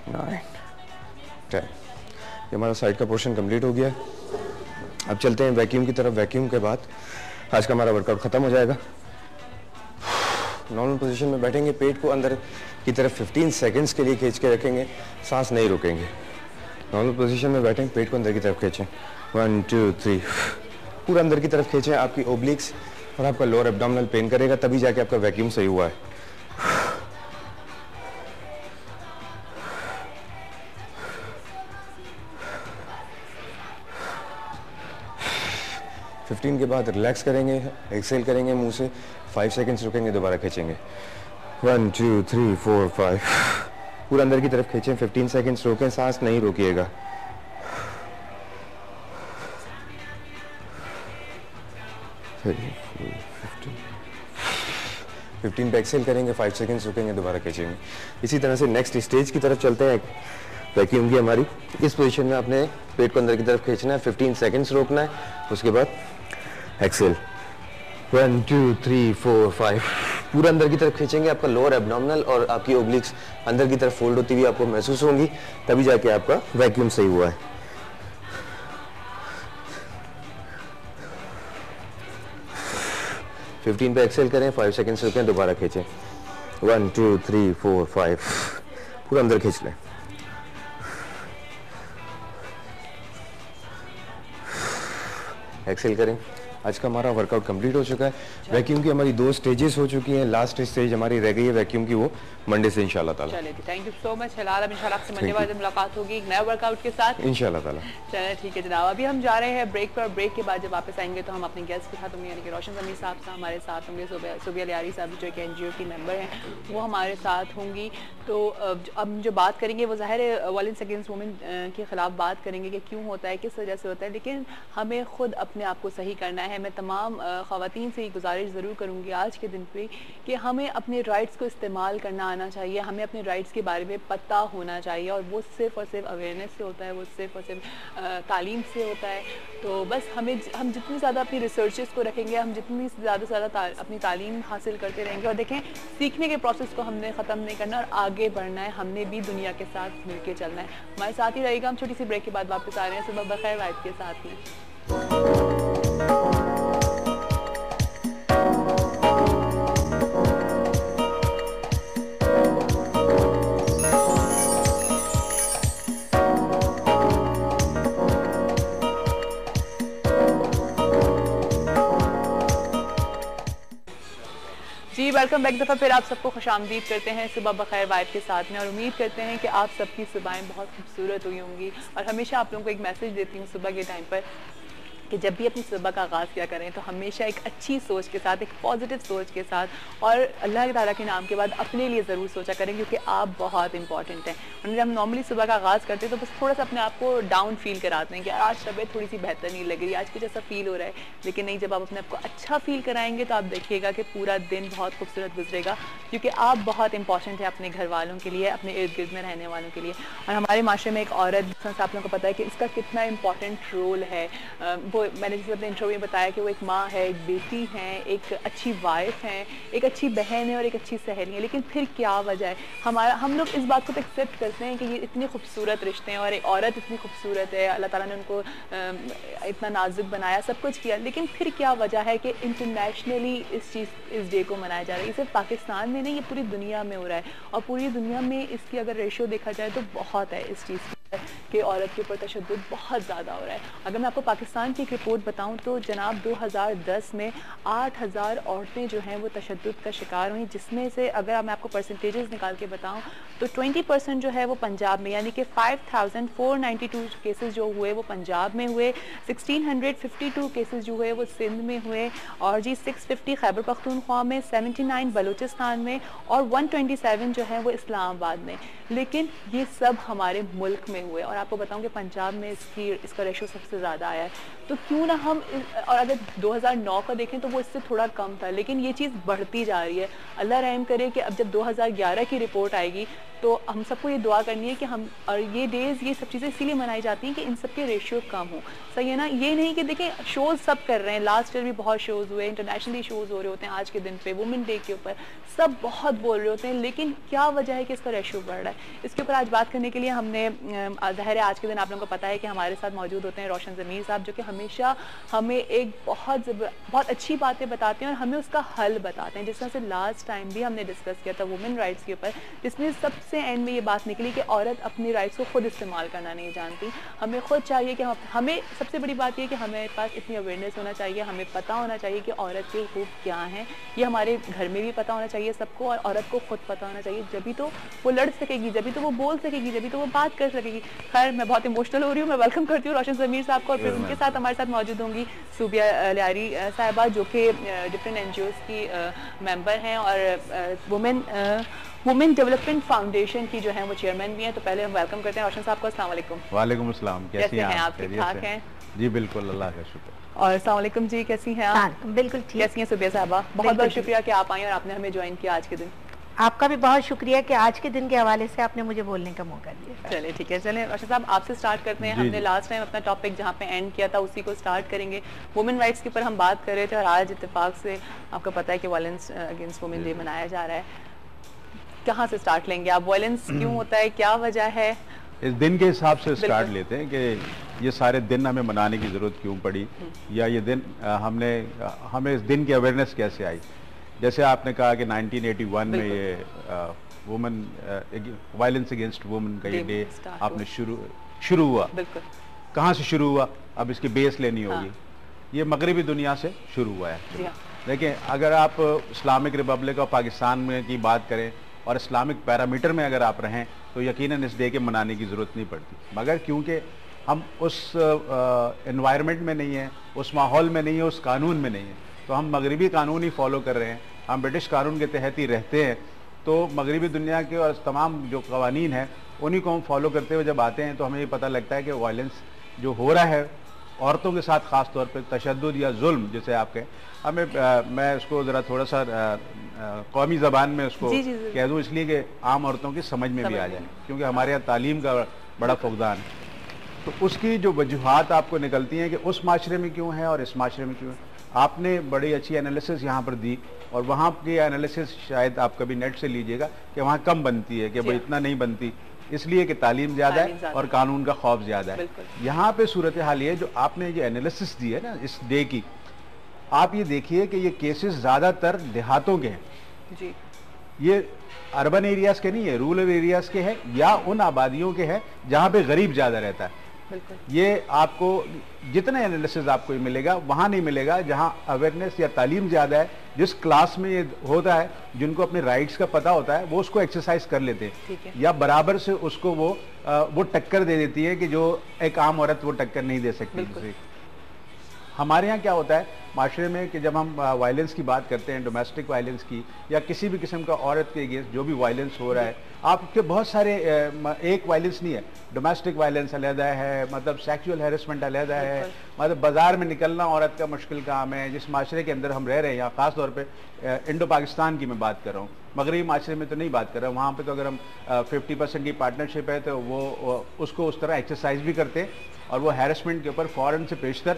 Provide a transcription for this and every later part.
9 10। ये हमारा साइड का पोर्शन कंप्लीट हो गया है। अब चलते हैं वैक्यूम की तरफ। वैक्यूम के बाद आज का हमारा वर्कआउट खत्म हो जाएगा। नॉर्मल पोजीशन में बैठेंगे, पेट को अंदर की तरफ 15 सेकंड्स के लिए खींच के रखेंगे, सांस नहीं रोकेंगे। नॉर्मल पोजीशन में बैठेंगे, पेट को अंदर की तरफ खींचें, 1 2 3, पूरा अंदर की तरफ खींचें। आपकी ओब्लिक्स और आपका लोअर एब्डोमिनल पेन करेगा, तभी जाके आपका वैक्यूम सही हुआ है। 15 के बाद रिलैक्स करेंगे, एक्सेल करेंगे मुंह से, 5 सेकंड्स रुकेंगे, दोबारा खींचेंगे, 1 2 3 4 5, पूरा अंदर की तरफ खींचें, 15 सेकंड्स रोकें, सांस नहीं रोकिएगा। फिर 15 पे एक्सेल करेंगे, 5 सेकंड्स रुकेंगे, दोबारा खींचेंगे। इसी तरह से नेक्स्ट स्टेज की तरफ चलते हैं। वैक्यूम की हमारी इस पोजीशन में आपने पेट को अंदर की तरफ खींचना है, 15 सेकंड्स रोकना है, उसके बाद एक्सेल, 1 2 3 4 5, पूरा अंदर की तरफ खींचेंगे। आपका लोअर एब्डोमिनल और आपकी ओब्लिक्स अंदर की तरफ फोल्ड होती हुई आपको महसूस होंगी, तभी जाके आपका वैक्यूम सही हुआ है। फिफ्टीन पे एक्सेल करें, 5 सेकंड्स रुकें, दोबारा खींचें, 1 2 3 4 5, पूरा अंदर खींच लें। एक्सेल करें। आज का हमारा वर्कआउट कंप्लीट हो चुका है। वैक्यूम की हमारी 2 स्टेजेस हो चुकी हैं, लास्ट स्टेज हमारी रह गई है वैक्यूम की, वो मंडे से इंशाल्लाह ताला। चलिए, थैंक यू सो मच हिलाल। अब इंशाल्लाह आपसे मंडे वाले दिन मुलाकात होगी एक नए वर्कआउट के साथ इंशाल्लाह ताला। चलिए ठीक है जनाब, अभी हम जा रहे हैं ब्रेक पर। ब्रेक के बाद जब वापस आएंगे तो हम अपने गेस्ट के साथ होंगे, यानी कि रोशन ज़मीर साहब साहब हमारे साथ होंगे, सुबिया लियारी साहब जो कि NGO की मेंबर हैं, वो हमारे साथ होंगी। तो अब जो बात करेंगे वो ज़ाहिर है वायलेंस अगेंस्ट वुमेन के ख़िलाफ़ बात करेंगे कि क्यों होता है, किस वजह से होता है, लेकिन हमें ख़ुद अपने आप को सही करना है। मैं तमाम ख़वातीन से गुजारिश ज़रूर करूँगी आज के दिन पे कि हमें अपने राइट्स को इस्तेमाल करना आना चाहिए, हमें अपने राइट्स के बारे में पता होना चाहिए, और वो सिर्फ़ और सिर्फ अवेयरनेस से होता है, वो सिर्फ़ और सिर्फ तालीम से होता है। तो बस हम जितनी ज़्यादा अपनी रिसर्चेस को रखेंगे, हम जितनी ज़्यादा से ज़्यादा अपनी तालीम हासिल करते रहेंगे, और देखें सीखने के प्रोसेस को हमने ख़त्म नहीं करना और आगे बढ़ना है, हमने भी दुनिया के साथ मिल के चलना है। हमारे साथ ही रहेगा। हम छोटी सी ब्रेक के बाद वापस आ रहे हैं सुबह बखैर वाइब के साथ में। जी वेलकम बैक। दफ़ा फिर आप सबको खुशामदीद करते हैं सुबह बखैर वाइब के साथ में, और उम्मीद करते हैं कि आप सबकी सुबहें बहुत खूबसूरत हुई होंगी। और हमेशा आप लोगों को एक मैसेज देती हूँ सुबह के टाइम पर कि जब भी अपनी सुबह का आगाज़ किया करें तो हमेशा एक अच्छी सोच के साथ, एक पॉजिटिव सोच के साथ, और अल्लाह ताला के नाम के बाद अपने लिए ज़रूर सोचा करें, क्योंकि आप बहुत इंपॉर्टेंट हैं। और जब हम नॉर्मली सुबह का आगाज़ करते हैं तो बस थोड़ा सा अपने आप को डाउन फील कराते हैं कि आज तबीयत थोड़ी सी बेहतर नहीं लग रही, आज कुछ ऐसा फील हो रहा है, लेकिन नहीं, जब आप अपने आप को अच्छा फील कराएंगे तो आप देखिएगा कि पूरा दिन बहुत खूबसूरत गुजरेगा, क्योंकि आप बहुत इंपॉर्टेंट है अपने घर वालों के लिए, अपने इर्द गिर्द में रहने वालों के लिए। और हमारे माशरे में एक औरत, आप लोगों को पता है कि इसका कितना इंपॉर्टेंट रोल है। वो मैंने जैसे अपने इंटरव्यू में बताया कि वो एक माँ है, एक बेटी है, एक अच्छी वाइफ है, एक अच्छी बहन है और एक अच्छी सहेली है। लेकिन फिर क्या वजह है, हम लोग इस बात को तो एक्सेप्ट करते हैं कि ये इतने खूबसूरत रिश्ते हैं और एक औरत इतनी खूबसूरत है, अल्लाह ताला ने उनको इतना नाजुक बनाया, सब कुछ किया, लेकिन फिर क्या वजह है कि इंटरनेशनली इस डे को मनाया जा रहा है। ये सिर्फ पाकिस्तान में नहीं, ये पूरी दुनिया में हो रहा है, और पूरी दुनिया में इसकी अगर रेशो देखा जाए तो बहुत है इस चीज़ कि औरत के ऊपर तशद्दुद बहुत ज़्यादा हो रहा है। अगर मैं आपको पाकिस्तान की एक रिपोर्ट बताऊं तो जनाब 2010 में 8000 औरतें जो हैं वो तशद्दुद का शिकार हुई, जिसमें से अगर मैं आपको परसेंटेजेस निकाल के बताऊं तो 20% जो है वो पंजाब में, यानी कि 5492 केसेस जो हुए वो पंजाब में हुए, 1652 केसेस जो हुए वो सिंध में हुए, और जी 650 खैबर पख्तूनख्वा में, 79 बलूचिस्तान में, और 127 जो है वो इस्लामाबाद में। लेकिन ये सब हमारे मुल्क में हुए, और और आपको बताऊं कि पंजाब में इसका रेशो सबसे ज़्यादा आया है। तो क्यों ना हम और अगर 2009 का देखें तो वो इससे थोड़ा कम था, लेकिन ये चीज़ बढ़ती जा रही है। अल्लाह रहम करे कि अब जब 2011 की रिपोर्ट आएगी तो हम सबको ये दुआ करनी है कि हम, और ये डेज़ ये सब चीज़ें इसीलिए मनाई जाती हैं कि इन सब के रेशियो कम हो। सही है ना? ये नहीं कि देखें शोज़ सब कर रहे हैं, लास्ट ईयर भी बहुत शोज़ हुए, इंटरनेशनली शोज़ हो रहे होते हैं, आज के दिन पे वुमेन डे के ऊपर सब बहुत बोल रहे होते हैं, लेकिन क्या वजह है कि इसका रेशियो बढ़ रहा है? इसके ऊपर आज बात करने के लिए हमने ज़ाहिर है आज के दिन आप लोगों को पता है कि हमारे साथ मौजूद होते हैं रोशन ज़मीर साहब, जो कि हमेशा हमें एक बहुत अच्छी बातें बताते हैं और हमें उसका हल बताते हैं। जिस तरह से लास्ट टाइम भी हमने डिस्कस किया था वुमेन राइट्स के ऊपर, जिसमें सबसे एंड में ये बात निकली कि औरत अपनी राइट्स को खुद इस्तेमाल करना नहीं जानती। हमें खुद चाहिए कि हमें सबसे बड़ी बात ये कि हमें पास इतनी अवेयरनेस होना चाहिए, हमें पता होना चाहिए कि औरत के हुकूक क्या हैं। ये हमारे घर में भी पता होना चाहिए सबको, और औरत को खुद पता होना चाहिए, जभी तो वो लड़ सकेगी, जभी तो वो बोल सकेगी, जभी तो वो बात कर सकेगी। खैर मैं बहुत इमोशनल हो रही हूँ। मैं वेलकम करती हूँ रोशन ज़मीर साहब को, और फिर उनके साथ हमारे साथ मौजूद होंगी सूबिया लियारी साहिबा, जो कि डिफरेंट NGOs की मेंबर हैं और वुमेन डेवलपमेंट फाउंडेशन की जो है वो चेयरमैन भी हैं। तो पहले हम वेलकम करते हैं रोशन साहब को। अस्सलाम वालेकुम। वालेकुम अस्सलाम, कैसी हैं आप? ठीक ठाक हैं? जी बिल्कुल, अल्लाह का शुक्र। और अस्सलाम वालेकुम जी, कैसी हैं आप? बिल्कुल ठीक। कैसी हैं सूबिया साहिबा? बहुत बहुत शुक्रिया कि आप आई और आपने हमें ज्वाइन किया आज के दिन। आपका भी बहुत शुक्रिया कि आज के दिन के हवाले से आपने मुझे बोलने का मौका दिया। चलिए ठीक है, चलें रोशन साहब आपसे स्टार्ट करते हैं। हमने लास्ट टाइम अपना टॉपिक जहाँ पे एंड किया था उसी को स्टार्ट करेंगे। वुमेन राइट्स के ऊपर हम बात कर रहे थे और आज इत्तेफाक से आपको पता है कि वायलेंस अगेंस्ट वुमेन डे मनाया जा रहा है। कहाँ से स्टार्ट लेंगे आप? वायलेंस क्यों होता है, क्या वजह है? इस दिन के हिसाब से स्टार्ट लेते हैं कि ये सारे दिन हमें मनाने की ज़रूरत क्यों पड़ी, या ये दिन हमें इस दिन की अवेयरनेस कैसे आई। जैसे आपने कहा कि 1981 में ये वुमेन वायलेंस अगेंस्ट वुमेन का ये डे आपने शुरू हुआ। कहाँ से शुरू हुआ? अब इसकी बेस लेनी होगी। ये मगरबी दुनिया से शुरू हुआ है। देखिए, अगर आप इस्लामिक रिपब्लिक ऑफ पाकिस्तान में की बात करें और इस्लामिक पैरामीटर में अगर आप रहें तो यकीनन इस डे के मनाने की ज़रूरत नहीं पड़ती, मगर क्योंकि हम उस एनवायरनमेंट में नहीं हैं, उस माहौल में नहीं है, उस कानून में नहीं है, तो हम मगरबी कानून ही फॉलो कर रहे हैं, हम ब्रिटिश कानून के तहत ही रहते हैं। तो मगरबी दुनिया के और तमाम जो कवानीन हैं उन्हीं को हम फॉलो करते हुए जब आते हैं तो हमें ये पता लगता है कि वायलेंस जो हो रहा है औरतों के साथ ख़ास तौर पे तशद्दुद या जुल्म जिसे आप कहें, हमें मैं उसको ज़रा थोड़ा सा कौमी ज़बान में उसको कह दूँ, इसलिए कि आम औरतों की समझ में भी आ जाए, क्योंकि हमारे यहाँ तालीम का बड़ा फुकदान है। तो उसकी जो वजूहात आपको निकलती हैं कि उस माशरे में क्यों है और इस माशरे में क्यों है, आपने बड़ी अच्छी एनालिसिस यहाँ पर दी, और वहाँ की एनालिसिस शायद आप कभी नेट से लीजिएगा कि वहाँ कम बनती है, कि भाई इतना नहीं बनती, इसलिए कि तालीम ज़्यादा है और कानून का खौफ ज़्यादा है। यहाँ पे सूरत हाल ये जो आपने जो एनालिसिस दी है ना इस डे की, आप ये देखिए कि ये केसेस ज़्यादातर देहातों के हैं जी। ये अर्बन एरियाज़ के नहीं है, रूरल एरियाज़ के हैं या उन आबादियों के हैं जहाँ पे गरीब ज़्यादा रहता है। ये आपको जितना एनालिसिस आपको मिलेगा वहाँ नहीं मिलेगा जहाँ अवेयरनेस या तालीम ज़्यादा है। जिस क्लास में ये होता है, जिनको अपने राइट्स का पता होता है, वो उसको एक्सरसाइज कर लेते हैं या बराबर से उसको वो टक्कर दे देती है कि जो एक आम औरत वो टक्कर नहीं दे सकती। हमारे यहाँ क्या होता है माशरे में कि जब हम वायलेंस की बात करते हैं, डोमेस्टिक वायलेंस की या किसी भी किस्म का औरत के अगेंस्ट जो भी वायलेंस हो रहा है, आपके बहुत सारे एक वायलेंस नहीं है, डोमेस्टिक वायलेंस अलहदा है, मतलब सेक्सुअल हैरेसमेंट अलहदा है, मतलब बाजार में निकलना औरत का मुश्किल काम है। जिस माशरे के अंदर हम रह रहे हैं, यहाँ ख़ास तौर पे इंडो पाकिस्तान की मैं बात कर रहा हूँ, मगरबी माशरे में तो नहीं बात कर रहा हूँ। वहाँ पे तो अगर हम 50% की पार्टनरशिप है तो वो उसको उस तरह एक्सरसाइज भी करते हैं और वो हैरेसमेंट के ऊपर फ़ौरन से पेशतर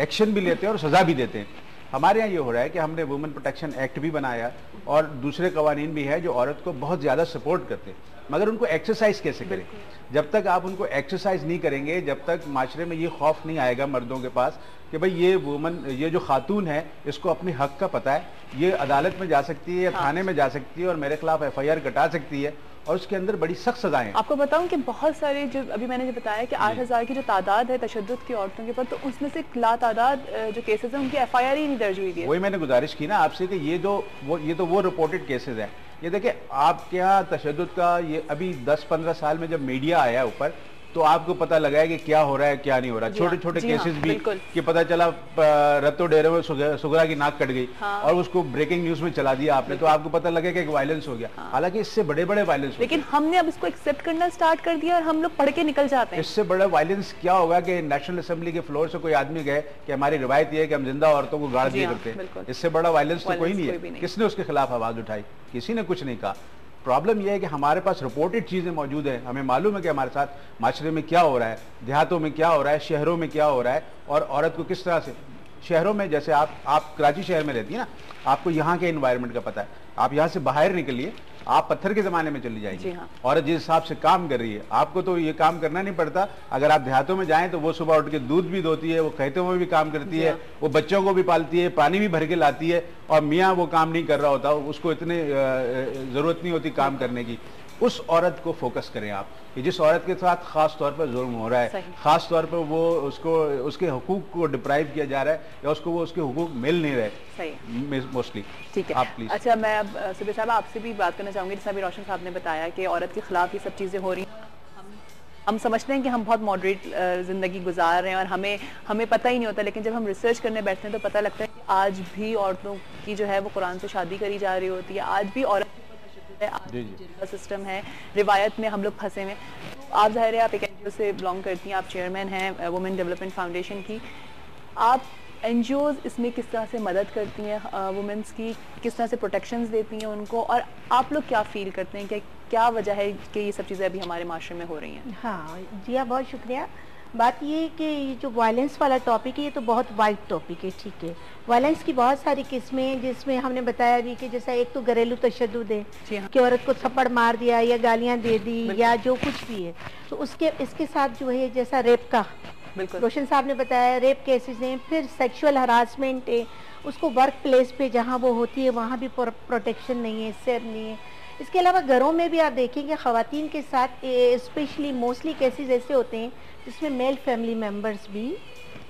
एक्शन भी लेते हैं और सज़ा भी देते हैं। हमारे यहाँ ये हो रहा है कि हमने वुमेन प्रोटेक्शन एक्ट भी बनाया और दूसरे कवानीन भी है जो औरत को बहुत ज़्यादा सपोर्ट करते हैं, मगर उनको एक्सरसाइज कैसे करें? जब तक आप उनको एक्सरसाइज नहीं करेंगे, जब तक माशरे में ये खौफ नहीं आएगा मर्दों के पास कि भाई ये वुमन, ये जो खातून है, इसको अपने हक का पता है, ये अदालत में जा सकती है या थाने में जा सकती है और मेरे खिलाफ FIR कटा सकती है और उसके अंदर बड़ी सख्त सजाएं। आपको बताऊं कि बहुत सारे जो अभी मैंने जो बताया कि 8000 की जो तादाद है तशद्दुद की औरतों के ऊपर, तो उसमें से ला तादाद जो केसेस हैं उनकी FIR ही नहीं दर्ज हुई है। वही मैंने गुजारिश की ना आपसे कि ये तो वो रिपोर्टेड केसेस हैं। ये देखिए आपके यहाँ तशद्दुद का ये अभी 10-15 साल में जब मीडिया आया ऊपर तो आपको पता लगा है कि क्या हो रहा है क्या नहीं हो रहा है। छोटे छोटे केसेस भी कि पता चला रत्तो डेरे में सुगरा की नाक कट गई और उसको ब्रेकिंग न्यूज में चला दिया आपने, तो आपको पता लगे कि एक वायलेंस हो गया। हालांकि इससे बड़े बड़े वायलेंस, लेकिन हमने अब इसको एक्सेप्ट करना स्टार्ट कर दिया और हम लोग पढ़ के निकल जाते हैं। इससे बड़ा वायलेंस क्या होगा कि नेशनल असेंबली के फ्लोर से कोई आदमी गए कि हमारी रिवायत ये है कि हम जिंदा औरतों को गाड़ दिए करते हैं। इससे बड़ा वायलेंस तो कोई नहीं है। किसने उसके खिलाफ आवाज उठाई? किसी ने कुछ नहीं कहा। प्रॉब्लम यह है कि हमारे पास रिपोर्टेड चीजें मौजूद हैं, हमें मालूम है कि हमारे साथ माशरे में क्या हो रहा है, देहातों में क्या हो रहा है, शहरों में क्या हो रहा है, और औरत को किस तरह से शहरों में, जैसे आप कराची शहर में रहती है ना, आपको यहाँ के एनवायरनमेंट का पता है। आप यहाँ से बाहर निकलिए, आप पत्थर के जमाने में चली जाएंगी। औरत जिस हिसाब से काम कर रही है, आपको तो ये काम करना नहीं पड़ता। अगर आप देहातों में जाएं तो वो सुबह उठ के दूध भी दोती है, वो खेतों में भी काम करती है, वो बच्चों को भी पालती है, पानी भी भर के लाती है, और मियाँ वो काम नहीं कर रहा होता, उसको इतनी जरूरत नहीं होती काम करने की। उस औरत को फोकस करें आप कि जिस औरत के साथ खास तौर पर जुल्म हो रहा है, खास तौर पर वो उसको उसके हुकूक को डिप्राइव किया जा रहा है या उसको वो उसके हुकूक मिल नहीं रहे मोस्टली। ठीक है, आप प्लीज। अच्छा, मैं अब सुबह साहब आपसे भी बात करना चाहूंगी। जैसा भी रोशन साहब ने बताया कि औरत के खिलाफ ये सब चीजें हो रही हैं, हम समझते हैं कि हम बहुत मॉडरेट जिंदगी गुजार रहे हैं और हमें पता ही नहीं होता, लेकिन जब हम रिसर्च करने बैठते हैं तो पता लगता है कि आज भी औरतों की जो है वो कुरान से शादी करी जा रही होती है, आज भी औरत सिस्टम है, रिवायत में हम लोग फंसे हुए। आप ज़ाहिर है आप एक एनजीओ से बिलोंग करती हैं, आप चेयरमैन हैं वुमेन डेवलपमेंट फाउंडेशन की। आप एनजीओज इसमें किस तरह से मदद करती हैं वुमेन्स की, किस तरह से प्रोटेक्शंस देती हैं उनको, और आप लोग क्या फील करते हैं कि क्या वजह है कि ये सब चीज़ें अभी हमारे माशरे में हो रही हैं? हाँ जी, हाँ, बहुत शुक्रिया। बात ये है कि ये जो वायलेंस वाला टॉपिक है ये तो बहुत वाइड टॉपिक है। ठीक है, वायलेंस की बहुत सारी किस्में हैं, जिसमें हमने बताया भी कि जैसा एक तो घरेलू तशद्दुद है कि औरत को थप्पड़ मार दिया या गालियां दे दी या जो कुछ भी है, तो इसके साथ जो है जैसा रेप का रोशन साहब ने बताया, रेप केसेस हैं। फिर सेक्सुअल हरासमेंट है, उसको वर्क प्लेस पे जहाँ वो होती है वहाँ भी प्रोटेक्शन नहीं है, सेफ नहीं है। इसके अलावा घरों में भी आप देखेंगे ख़वातीन के साथ स्पेशली मोस्टली केसेस ऐसे होते हैं जिसमें मेल फैमिली मेम्बर्स भी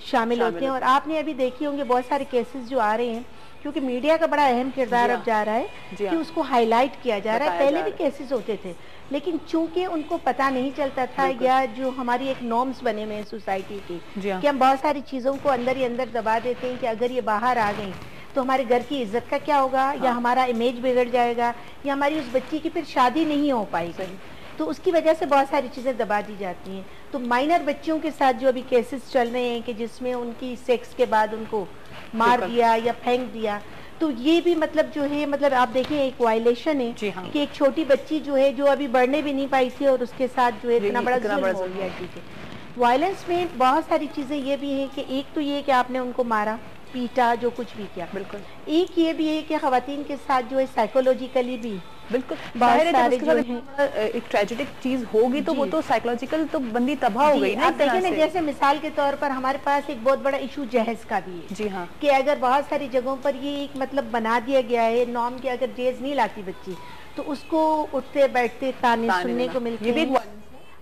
शामिल होते हैं। और आपने अभी देखी होंगे बहुत सारे केसेस जो आ रहे हैं, क्योंकि मीडिया का बड़ा अहम किरदार अब जा रहा है कि उसको हाईलाइट किया जा रहा है। पहले भी केसेस होते थे, लेकिन चूंकि उनको पता नहीं चलता था, या जो हमारी एक नॉर्म्स बने हुए हैं सोसाइटी की कि हम बहुत सारी चीज़ों को अंदर ही अंदर दबा देते हैं कि अगर ये बाहर आ गई तो हमारे घर की इज्जत का क्या होगा, या हमारा इमेज बिगड़ जाएगा, या हमारी उस बच्ची की फिर शादी नहीं हो पाएगी। तो उसकी वजह से बहुत सारी चीज़ें दबा दी जाती हैं। तो माइनर बच्चियों के साथ जो अभी केसेस चल रहे हैं कि जिसमें उनकी सेक्स के बाद उनको मार दिया या फेंक दिया, तो ये भी मतलब जो है, मतलब आप देखें एक वायलेशन है कि एक छोटी बच्ची जो है, जो अभी बढ़ने भी नहीं पाई थी, और उसके साथ जो है इतना बड़ा जुल्म हो गया। ठीक है, वायलेंस में बहुत सारी चीज़ें ये भी है कि एक तो ये कि आपने उनको मारा पीटा जो कुछ भी किया, बिल्कुल। एक ये भी है कि खवातीन के साथ जो है साइकोलॉजिकली भी बिल्कुल एक ट्रेजिक चीज होगी तो वो तो साइकोलॉजिकल तो बंदी तबाह हो गई ना। देखिए ना, जैसे मिसाल के तौर पर हमारे पास एक बहुत बड़ा इशू जहेज का भी है। जी हाँ, कि अगर बहुत सारी जगहों पर ये एक मतलब बना दिया गया है नॉर्म की, अगर जहेज नहीं लाती बच्ची तो उसको उठते बैठते ताने सुनने को मिलते हैं।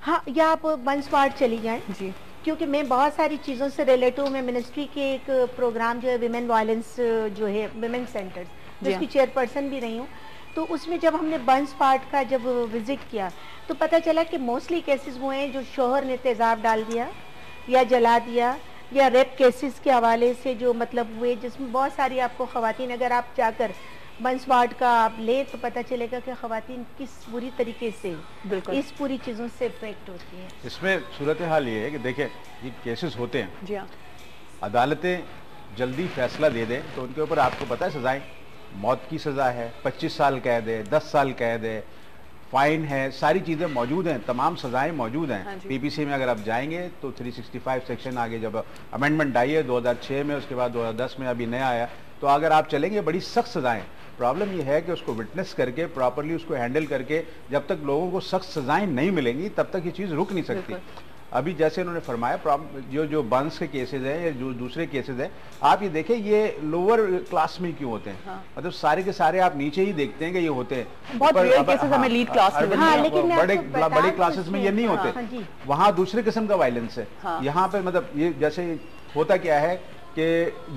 हाँ, या आप बंसवाड़ चली जाए जी, क्योंकि मैं बहुत सारी चीज़ों से रिलेटिव, मैं मिनिस्ट्री के एक प्रोग्राम जो है विमेन वायलेंस जो है विमेन सेंटर्स, जिसकी चेयरपर्सन भी रही हूँ, तो उसमें जब हमने बंस पार्ट का जब विजिट किया तो पता चला कि मोस्टली केसेस वो हैं जो शोहर ने तेज़ाब डाल दिया या जला दिया, या रेप केसेस के हवाले से जो मतलब हुए, जिसमें बहुत सारी आपको ख़वातीन, अगर आप जाकर बंस वार्ड का आप ले तो पता चलेगा कि ख़वातीन किस बुरी तरीके से इस पूरी चीज़ों से इफेक्ट होती हैं। इसमें सूरत हाल ये है कि देखें, ये केसेस होते हैं जी, अदालतें जल्दी फैसला दे दें तो उनके ऊपर आपको पता है सजाएं, मौत की सज़ा है, 25 साल कैद है, 10 साल कैद है, फाइन है, सारी चीज़ें मौजूद हैं, तमाम सजाएं मौजूद हैं। हाँ, पीपीसी में अगर आप जाएंगे तो 365 सेक्शन आगे जब अमेंडमेंट आई है 2006 में, उसके बाद 2010 में अभी नया आया, तो अगर आप चलेंगे बड़ी सख्त सजाएं। प्रॉब्लम यह है कि उसको विटनेस करके प्रॉपरली उसको हैंडल करके जब तक लोगों को सख्त सजाएं नहीं मिलेंगी तब तक ये चीज़ रुक नहीं सकती। अभी जैसे उन्होंने फरमाया, जो बंस के केसेस हैं या जो दूसरे केसेस हैं, आप ये देखें ये लोअर क्लास में क्यों होते हैं। हाँ। मतलब सारे के सारे आप नीचे ही देखते हैं कि ये होते हैं, बहुत रेयर केसेस हमें लीड क्लास में, हाँ, लेकिन बड़े क्लासेस में ये नहीं होते, वहाँ दूसरे किस्म का वायलेंस है। यहाँ पे मतलब ये जैसे होता क्या है कि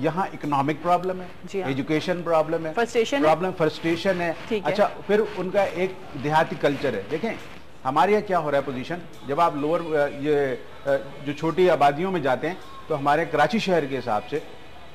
यहाँ इकोनॉमिक प्रॉब्लम है, एजुकेशन प्रॉब्लम है, फ्रस्ट्रेशन है। अच्छा, फिर उनका एक देहाती कल्चर है। देखें, हमारे यहाँ क्या हो रहा है पोजीशन, जब आप लोअर जो छोटी आबादियों में जाते हैं तो हमारे कराची शहर के हिसाब से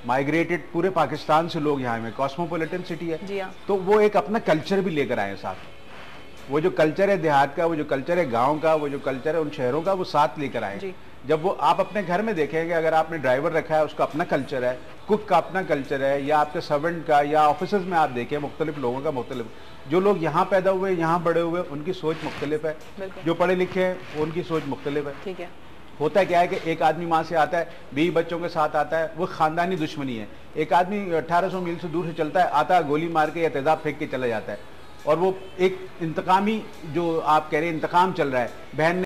माइग्रेटेड पूरे पाकिस्तान से लोग यहाँ में, कॉस्मोपॉलिटन सिटी है, तो वो एक अपना कल्चर भी लेकर आए साथ। वो जो कल्चर है देहात का, वो जो कल्चर है गांव का, वो जो कल्चर है उन शहरों का, वो साथ लेकर आए। जब वो आप अपने घर में देखेंगे, अगर आपने ड्राइवर रखा है उसका अपना कल्चर है, कुक का अपना कल्चर है, या आपके सर्वेंट का, या ऑफिस में आप देखें मुख्तलिफ लोगों का मुख्तलिफ, जो लोग यहाँ पैदा हुए, यहाँ बड़े हुए, उनकी सोच मुख्तलिफ है, जो पढ़े लिखे हैं उनकी सोच मुख्तलिफ है। ठीक है। होता क्या है कि एक आदमी वहां से आता है, 20 बच्चों के साथ आता है, वो खानदानी दुश्मनी है। एक आदमी 1800 मील से दूर से चलता है, आता है गोली मार के या तेजाब फेंक के चला जाता है, और वो एक इंतकामी, जो आप कह रहे हैं इंतकाम चल रहा है, बहन